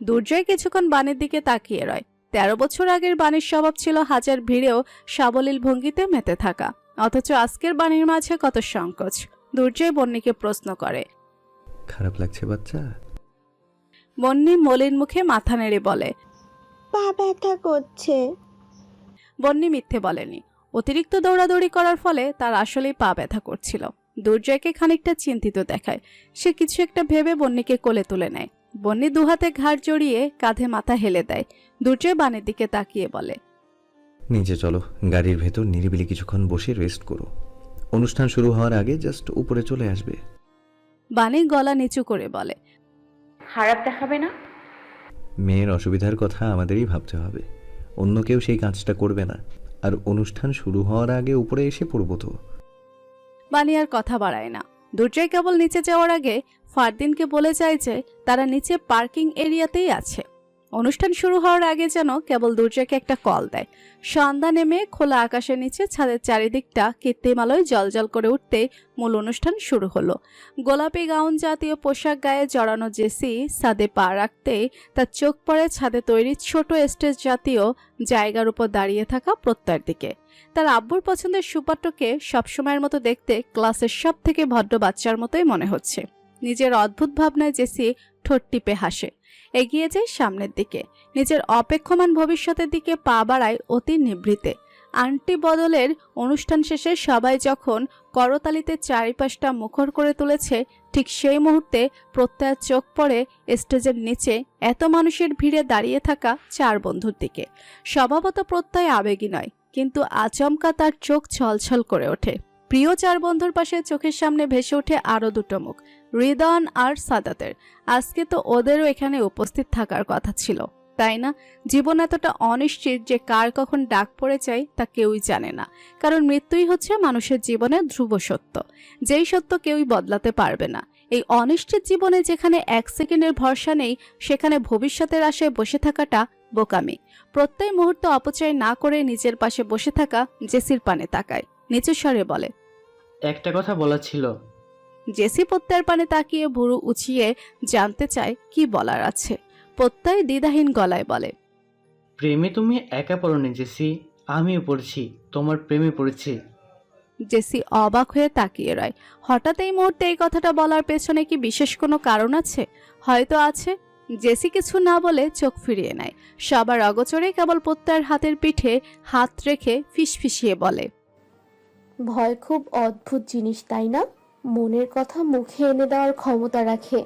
দুর্জয় কিছুক্ষণ বাণীর দিকে তাকিয়ে রয়। 13 বছর আগের বাণীর স্বভাব ছিল হাজার ভিড়েও সাবলীল ভঙ্গিতে মেতে থাকা, অথচ আজকের বাণীর মাঝে কত সংকোচ। দুর্জয় বন্নিকে প্রশ্ন করে, খারাপ লাগছে বাচ্চা? বন্নি মলিন মুখে মাথা নেড়ে বলে, পা ব্যথা করছে। বন্নি মিথ্যে বলেনি। অতিরিক্ত দৌড়াদৌড়ি করার ফলে তার আসলেই পা ব্যথা করছিল। দুর্জয়কে খানিকটা চিন্তিত দেখায়। সে কিছু একটা ভেবে বন্নিকে কোলে তুলে নেয়। বন্নি দুহাতে ঘাড় জড়িয়ে কাঁধে মাথা হেলে দেয়। দুর্জয় বাণীর দিকে তাকিয়ে বলে, নিচে চলো, গাড়ির ভেতর নিরিবিলি কিছুক্ষণ বসে রেস্ট করো। অনুষ্ঠান শুরু হওয়ার আগে জাস্ট উপরে চলে আসবে। বাণী গলা নিচু করে বলে, খারাপ দেখাবে না? মেয়ের অসুবিধার কথা আমাদেরই ভাবতে হবে, অন্য কেউ সেই কাজটা করবে না। আর অনুষ্ঠান শুরু হওয়ার আগে উপরে এসে পড়বো তো। বাণী আর কথা বাড়ায় না। দুর্জয় কেবল নিচে যাওয়ার আগে ফারদিনকে বলে যায় যে তারা নিচে পার্কিং এরিয়াতেই আছে। অনুষ্ঠান শুরু হওয়ার আগে যেন কেবল দুর্জয়কে একটা কল দেয়। সন্ধ্যা নেমে খোলা আকাশের নিচে ছাদের চারিদিকটা কৃত্রিম আলোয় জ্বলজ্বল করে উঠতে মূল অনুষ্ঠান শুরু হলো। গোলাপি গাউন জাতীয় পোশাক গায়ে জড়ানো জেসি ছাদে পা রাখতেই তার চোখ পড়ে ছাদে তৈরি ছোট স্টেজ জাতীয় জায়গার উপর দাঁড়িয়ে থাকা প্রত্যয়ের দিকে। তার আব্বুর পছন্দের সুপাত্রকে সবসময়ের মতো দেখতে ক্লাসের সব থেকে ভদ্র বাচ্চার মতোই মনে হচ্ছে। নিজের অদ্ভুত ভাবনায় জেসি ঠোঁট টিপে হাসে, এগিয়ে যায় সামনের দিকে। নিজের অপেক্ষমান ভবিষ্যতের দিকে পা বাড়ায় অতি নিভৃতে। আন্টি বদলের অনুষ্ঠান শেষে সবাই যখন করতালিতে চারিপাশটা মুখর করে তুলেছে, ঠিক সেই মুহূর্তে প্রত্যয়ের চোখ পড়ে স্টেজের নিচে এত মানুষের ভিড়ে দাঁড়িয়ে থাকা 4 বন্ধুর দিকে। স্বভাবত প্রত্যয় আবেগী নয়, কিন্তু আচমকা তার চোখ ছলছল করে ওঠে। প্রিয় 4 বন্ধুর পাশে চোখের সামনে ভেসে ওঠে আরো দুটো মুখ, রিদওয়ান আর সাদাতের। আজকে তো ওদেরও এখানে উপস্থিত থাকার কথা ছিল, তাই না? জীবন এতটা অনিশ্চিত যে কার কখন ডাক পড়ে যায় তা কেউই জানে না। কারণ মৃত্যুই হচ্ছে মানুষের জীবনের ধ্রুব সত্য, যেই সত্য কেউই বদলাতে পারবে না। এই অনিশ্চিত জীবনে যেখানে 1 সেকেন্ডের ভরসা নেই, সেখানে ভবিষ্যতের আশায় বসে থাকাটা বোকামি। প্রত্যেক মুহূর্ত অপচয় না করে নিজের পাশে বসে থাকা জেসির পানে তাকায়, নিচু স্বরে বলে, একটা কথা বলা ছিল। জেসি প্রত্যয়ের পানে তাকিয়ে ভুরু উঁচিয়ে জানতে চায় কি বলার আছে। প্রত্যয় দ্বিধাহীন গলায় বলে, প্রেমে তুমি একা পড়োনি জেসি, আমিও পড়েছি, তোমার প্রেমে পড়েছি। জেসি অবাক হয়ে তাকিয়ে রয়। হঠাৎ এই মুহূর্তে এই কথাটা বলার পেছনে কি বিশেষ কোনো কারণ আছে? হয়তো আছে। জেসি কিছু না বলে চোখ ফিরিয়ে নেয়। সবার অগোচরে কেবল প্রত্যয়ের হাতের পিঠে হাত রেখে ফিসফিসিয়ে বলে, ভয় খুব অদ্ভুত জিনিস, তাই না? মনের কথা মুখে এনে দেওয়ার ক্ষমতা রাখে।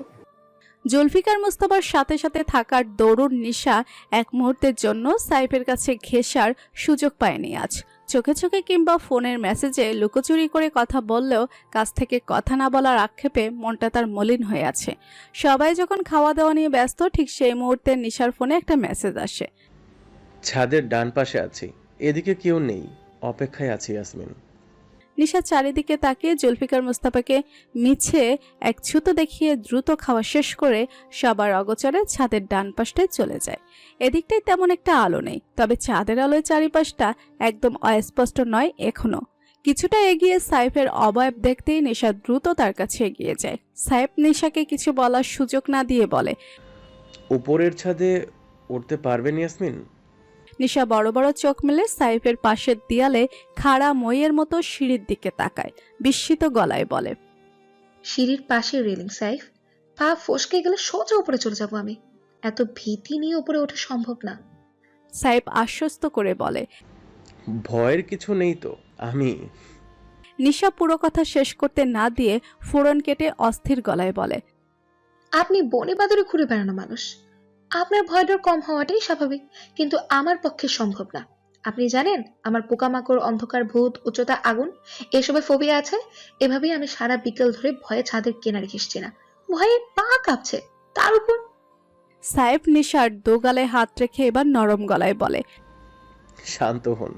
জুলফিকার মুস্তাফার সাথে সাথে থাকার দরুন নিশা এক মুহূর্তের জন্য সাইফের কাছে ঘেঁষার সুযোগ পায়নি আজ। চোখে চোখে কিংবা ফোনের মেসেজে লুকোচুরি করে কথা বললেও কাছ থেকে কথা না বলার আক্ষেপে মনটা তার মলিন হয়ে আছে। সবাই যখন খাওয়া দাওয়া নিয়ে ব্যস্ত, ঠিক সেই মুহূর্তে নিশার ফোনে একটা মেসেজ আসে। ছাদের ডান পাশে আছি, এদিকে কেউ নেই, অপেক্ষায় আছি ইয়াসমিন। নিশা চারিদিকে তাকিয়ে জুলফিকার মুস্তাফাকে মিছে এক ছুতো দেখিয়ে দ্রুত খাওয়া শেষ করে সবার অগোচরে ছাদের ডান পাশটায় চলে যায়। এদিকটায় তেমন একটা আলো নেই, তবে চাঁদের আলোয় চারিপাশটা একদম অস্পষ্ট নয় এখনো। কিছুটা এগিয়ে সাইফের অবয়ব দেখতেই নিশা দ্রুত তার কাছে এগিয়ে যায়। সাইফ নিশাকে কিছু বলার সুযোগ না দিয়ে বলে, উপরের ছাদে উঠতে পারবেন ইয়াসমিন? নিশা বড় বড় চোখ মেলে সাইফের পাশের দেয়ালে খাড়া মইয়ের মতো সিঁড়ির দিকে তাকায়, বিস্মিত গলায় বলে, সিঁড়ির পাশে রেলিং সাইফ, পা ফসকে গেলে সোজা উপরে চলে যাব আমি। এত ভীতি নিয়ে উপরে ওঠা সম্ভব না। সাইফ আশ্বস্ত করে বলে, ভয়ের কিছু নেই তো, আমি। নিশা পুরো কথা শেষ করতে না দিয়ে ফোড়ন কেটে অস্থির গলায় বলে, আপনি বনে বাদরে ঘুরে বেড়ানো মানুষ, আপনার ভয় ডর কম হওয়াটাই স্বাভাবিক, কিন্তু আমার পক্ষে সম্ভব না। আপনি জানেন আমার পোকামাকড়, অন্ধকার, ভূত, উচ্চতা, আগুন এসবে ফোবিয়া আছে। এভাবেই আমি সারা বিকেল ধরে ভয়ে ছাদের কিনারে ঘেসছি না, ভয়ে পা কাঁপছে। তার উপর সাইফ নিশার দোগালে হাত রেখে এবার নরম গলায় বলে, শান্ত হন,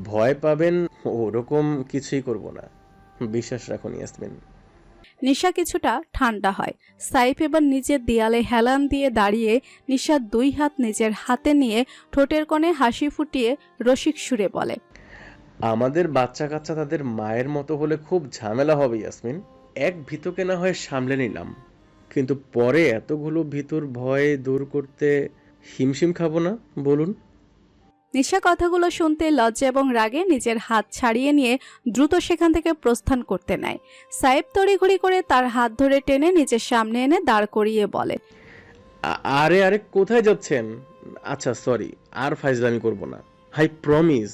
ভয় পাবেন ওরকম কিছুই করব না, বিশ্বাস রাখুন ইয়াসমিন। নিশা কিছুটা ঠান্ডা হয়। সাইফ এবার নিজের দেয়ালে হেলান দিয়ে দাঁড়িয়ে নিশার 2 হাত নিজের হাতে নিয়ে ঠোঁটের কোণে হাসি ফুটিয়ে রসিক সুরে বলে, আমাদের বাচ্চা কাচ্চা তাদের মায়ের মতো হলে খুব ঝামেলা হবে ইয়াসমিন, এক ভীতকে না হয় সামলে নিলাম, কিন্তু পরে এতগুলো ভিতর ভয় দূর করতে হিমশিম খাবো না বলুন? নিশা কথাগুলো শুনতে লজ্জা এবং রাগে নিজের হাত ছাড়িয়ে নিয়ে দ্রুত সেখান থেকে প্রস্থান করতে নেয়। সাহেব তড়িঘড়ি করে তার হাত ধরে টেনে নিজের সামনে এনে দাঁড় করিয়ে বলে, আরে আরে কোথায় যাচ্ছেন? আচ্ছা সরি, আর ফাইজলামি করব না, আই প্রমিস।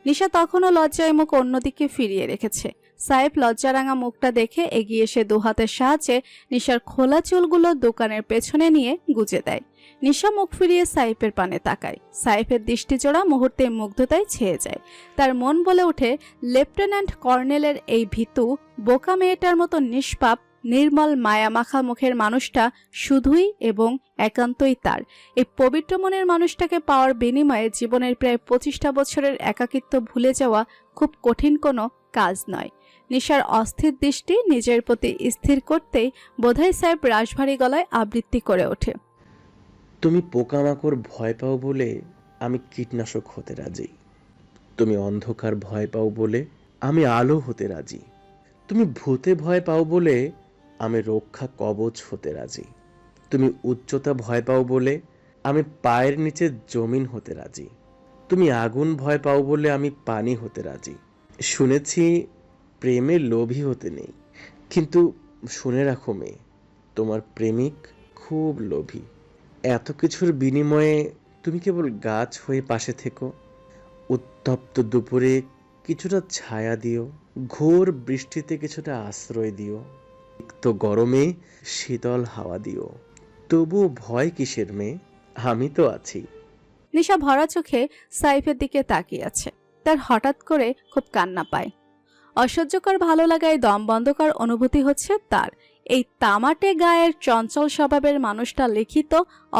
নিশা তখনও লজ্জায় মুখ অন্যদিকে ফিরিয়ে রেখেছে। সাহেব লজ্জারাঙা মুখটা দেখে এগিয়ে এসে দুহাতের সাহায্যে নিশার খোলা চুলগুলো দোকানের পেছনে নিয়ে গুজে দেয়। নিশা মুখ ফিরিয়ে সাইফের পানে তাকায়। সাইফের দৃষ্টিজোড়া মুহূর্তে মুগ্ধতায় ছেয়ে যায়। তার মন বলে ওঠে, লেফটেন্যান্ট কর্নেলের এই ভীতু বোকা মেয়েটার মতো নিষ্পাপ নির্মল মায়ামাখা মুখের মানুষটা শুধুই এবং একান্তই তার। এই পবিত্র মনের মানুষটাকে পাওয়ার বিনিময়ে জীবনের প্রায় 25টা বছরের একাকিত্ব ভুলে যাওয়া খুব কঠিন কোনো কাজ নয়। নিশার অস্থির দৃষ্টি নিজের প্রতি স্থির করতেই বোধহয় সাহেব রাশভারী গলায় আবৃত্তি করে ওঠে, তুমি পোকামাকড় ভয় পাও বলে আমি কীটনাশক হতে রাজি। তুমি অন্ধকার ভয় পাও বলে আমি আলো হতে রাজি। তুমি ভূতে ভয় পাও বলে আমি রক্ষা কবচ হতে রাজি। তুমি উচ্চতা ভয় পাও বলে আমি পায়ের নিচে জমিন হতে রাজি। তুমি আগুন ভয় পাও বলে আমি পানি হতে রাজি। শুনেছি প্রেমে লোভী হতে নেই, কিন্তু শুনে রাখো মেয়ে, তোমার প্রেমিক খুব লোভী। এত কিছুর বিনিময়ে তুমি কেবল গাছ হয়ে পাশে থেকো। উত্তপ্ত দুপুরে কিছুটা ছায়া দিও, ঘোর বৃষ্টিতে কিছুটা আশ্রয় দিও, তো গরমে শীতল হাওয়া দিও। তবু ভয় কিসের মেয়ে, আমি তো আছি। নিশা ভরা চোখে সাইফের দিকে তাকিয়ে আছে। তার হঠাৎ করে খুব কান্না পায়। অসহ্যকর ভালো লাগায় দম বন্ধকর অনুভূতি হচ্ছে তার। এই তামাটে গায়ের চঞ্চল স্বভাবের মানুষটা লিখিত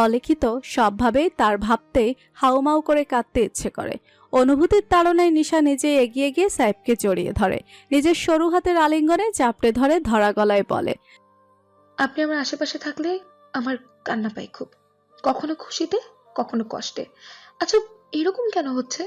অলিখিত সবভাবেই তার ভাবতেই হাউমাউ করে কাঁদতে ইচ্ছে করে। অনুভূতির তাড়নায় নিশা নিজে এগিয়ে গিয়ে সাহেবকে জড়িয়ে ধরে। নিজের সরু হাতের আলিঙ্গনে চাপড়ে ধরে ধরা গলায় বলে, আপনি আমার আশেপাশে থাকলে আমার কান্না পাই খুব, কখনো খুশিতে কখনো কষ্টে। আচ্ছা, এরকম কেন হচ্ছে?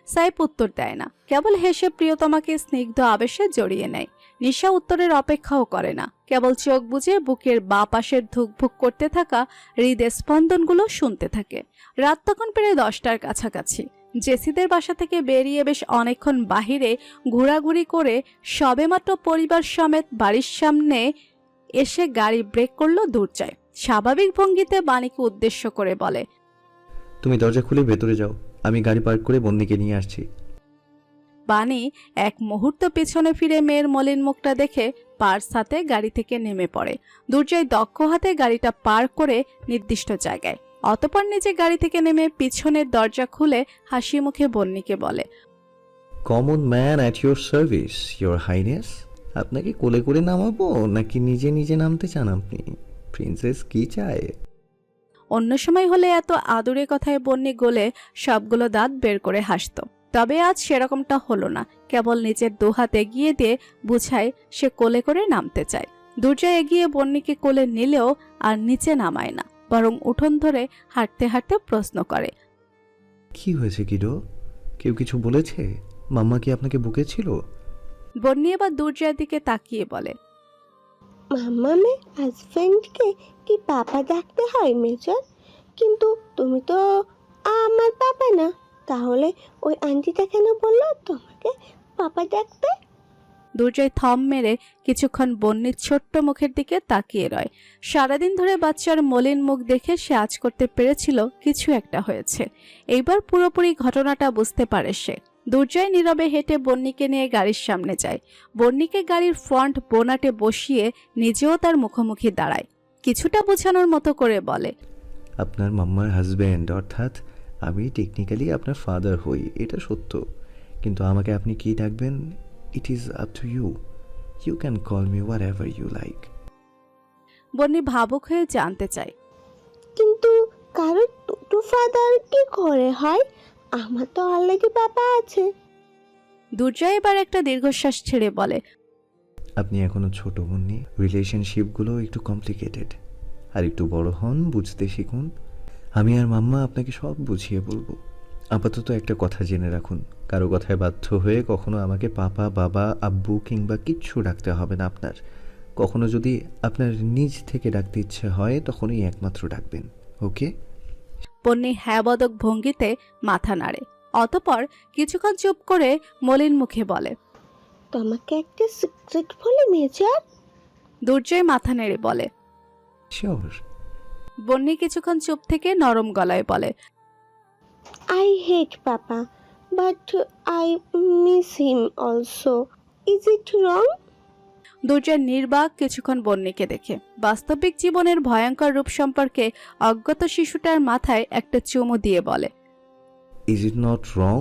সাইফ উত্তর দেয় না, কেবল হেসে প্রিয়তমাকে স্নিগ্ধ আবেশে জড়িয়ে নেয়। নিশা উত্তরের অপেক্ষাও করে না, কেবল চোখ বুজে বুকের বাঁ পাশের ধুকভুক করতে থাকা হৃদয় স্পন্দনগুলো শুনতে থাকে। রাত তখন প্রায় 10টার কাছাকাছি। জেসিদের বাসা থেকে বেরিয়ে বেশ অনেকক্ষণ বাহিরে ঘোরাঘুরি করে সবেমাত্র পরিবার সমেত বাড়ির সামনে এসে গাড়ি ব্রেক করলো দুর্জয়। স্বাভাবিক ভঙ্গিতে বাণীকে উদ্দেশ্য করে বলে, তুমি দরজা খুলে ভেতরে যাও, আমি গাড়ি পার্ক করে বন্দিকে নিয়ে আসছি। বাণী এক মুহূর্ত পেছনে ফিরে মেয়ের মলিন মুখটা দেখে পার্স হাতে গাড়ি থেকে নেমে পড়ে। দুর্জয় দক্ষ হাতে গাড়িটা পার্ক করে নির্দিষ্ট জায়গায়। অতঃপর নিজে গাড়ি থেকে নেমে পিছনের দরজা খুলে হাসি মুখে বন্নিকে বলে, common man at your service, your highness. আপনাকে কোলে করে নামাবো নাকি নিজে নিজে নামতে চান আপনি? প্রিন্সেস কি চায়? অন্য সময় হলে এত আদুরে কথায় বন্নি গলে সবগুলো দাঁত বের করে হাসত। তবে আজ সেরকমটা হলো না। কেবল নিজের দুহাত এগিয়ে দিয়ে বুঝায় সে কোলে করে নামতে চায়। দুর্জয় এগিয়ে বন্নিকে কোলে নিলেও আর নিচে নামায় না, বরং উঠোন ধরে হাঁটতে হাঁটতে প্রশ্ন করে, কি হয়েছে কিডো? কেউ কিছু বলেছে? মাম্মা কি আপনাকে বকেছিল? বন্নি এবার দুর্জয়ের দিকে তাকিয়ে বলে, মাম্মামের হাজবেন্ডকে কি পাপা ডাকতে হয় মেজর? কিন্তু তুমি তো আমার পাপা না, তাহলে ওই আন্টিটা কেন বললো তোমাকে পাপা ডাকতে? দুর্জয় থম মেরে কিছুক্ষণ বন্নির ছোট্ট মুখের দিকে তাকিয়ে রয়। সারাদিন ধরে বাচ্চার মলিন মুখ দেখে সে আজ করতে পেরেছিল কিছু একটা হয়েছে। এইবার পুরোপুরি ঘটনাটা বুঝতে পারে সে। দুর্জয় নীরবে হেঁটে বন্নিকে নিয়ে গাড়ির সামনে যায়। বন্নিকে গাড়ির ফ্রন্ট বোনাটে বসিয়ে নিজেও তার মুখোমুখি দাঁড়ায়। কিছুটা বোঝানোর মতো করে বলে, আপনার মাম্মার হাজব্যান্ড, অর্থাৎ আমি টেকনিক্যালি আপনার ফাদার হই, এটা সত্য। কিন্তু আমাকে আপনি কি ডাকবেন, it is up to you. You can call me whatever you like. বন্নি ভাবুক হয়ে জানতে চায়, কিন্তু কারোর দুটো ফাদার কি করে হয়? আমার তো অলরেডি পাপা আছে। দুর্জয় এবার একটা দীর্ঘশ্বাস ছেড়ে বলে, আপনি এখনো ছোট বন্নি, রিলেশনশিপগুলো একটু কমপ্লিকেটেড। আর একটু বড় হন, বুঝতে শিখুন। আমি আর মাম্মা আপনাকে সব বুঝিয়ে বলবো। আপাতত একটা কথা জেনে রাখুন, কারো কথায় বাধ্য হয়ে কখনো আমাকে পাপা, বাবা, আব্বু কিংবা কিচ্ছু ডাকতে হবে না আপনার। কখনো যদি আপনার নিজ থেকে ডাকতে ইচ্ছে হয় তখনই একমাত্র ডাকবেন, ওকে? বন্যি হ্যাঁ বদক ভঙ্গিতে মাথা নাড়ে। অতপর কিছুক্ষণ চুপ করে মলিন মুখে বলে, তোমাকে একটা সিক্রেট বলি মেজর। দুর্জয় মাথা নেড়ে বলে। শিওর। বন্যি কিছুক্ষণ চুপ থেকে নরম গলায় বলে, I hate Papa, but I miss him also. Is it wrong? দুর্জয় নির্বাক কিছুক্ষণ বন্যিকে দেখে বাস্তবিক জীবনের ভয়ঙ্কর রূপ সম্পর্কে অজ্ঞাত শিশুটার মাথায় একটা চুমু দিয়ে বলে। Is it not wrong?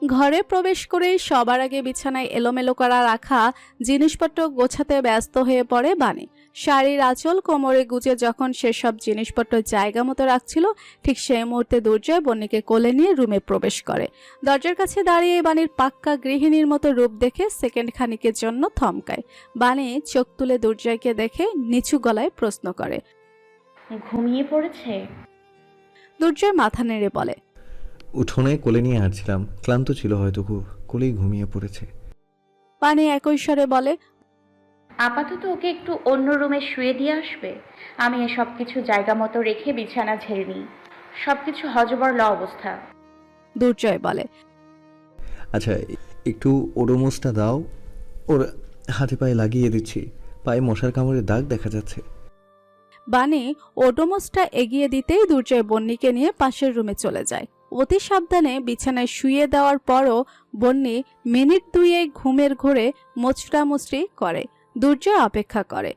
ঘরে প্রবেশ করে সবার আগে বিছানায় এলোমেলো করা রাখা জিনিসপত্র গোছাতে ব্যস্ত হয়ে পড়ে বাণী। শাড়ির আঁচল কোমরে গুজে যখন সেসব জিনিসপত্র জায়গা মতো রাখছিল, ঠিক সেই মুহূর্তে দুর্জয় বন্যিকে কোলে নিয়ে রুমে প্রবেশ করে। দরজার কাছে দাঁড়িয়ে বাণীর পাক্কা গৃহিণীর মতো রূপ দেখে সেকেন্ড খানিকের জন্য থমকায়। বাণী চোখ তুলে দুর্জয়কে দেখে নিচু গলায় প্রশ্ন করে, ঘুমিয়ে পড়েছে? দুর্জয় মাথা নেড়ে বলে, উঠোনে কোলে নিয়ে হাঁটছিলাম, ক্লান্ত ছিল হয়তো খুব, কোলেই ঘুমিয়ে পড়েছে। বাণী একই স্বরে বলে, আপাতত ওকে একটু অন্য রুমে শুয়ে দিয়ে আসবে। আমি সব কিছু জায়গা মতো রেখে বিছানা ঝেড়ে নিই। সবকিছু হজবরল অবস্থা। দুর্জয় বলে, আচ্ছা, একটু ওডোমোসটা দাও, ওর হাতে পায়ে লাগিয়ে দিচ্ছি, পায়ে মশার কামড়ের দাগ দেখা যাচ্ছে। বাণী ওডোমসটা এগিয়ে দিতেই দুর্জয় বন্যিকে নিয়ে পাশের রুমে চলে যায়। অতি সাবধানে বিছানায় শুয়ে দেওয়ার পরও বন্যি মিনিট দুয়ে ঘুমের ঘোরে মোচড়ামুচড়ি করে। দুর্জয় অপেক্ষা করে।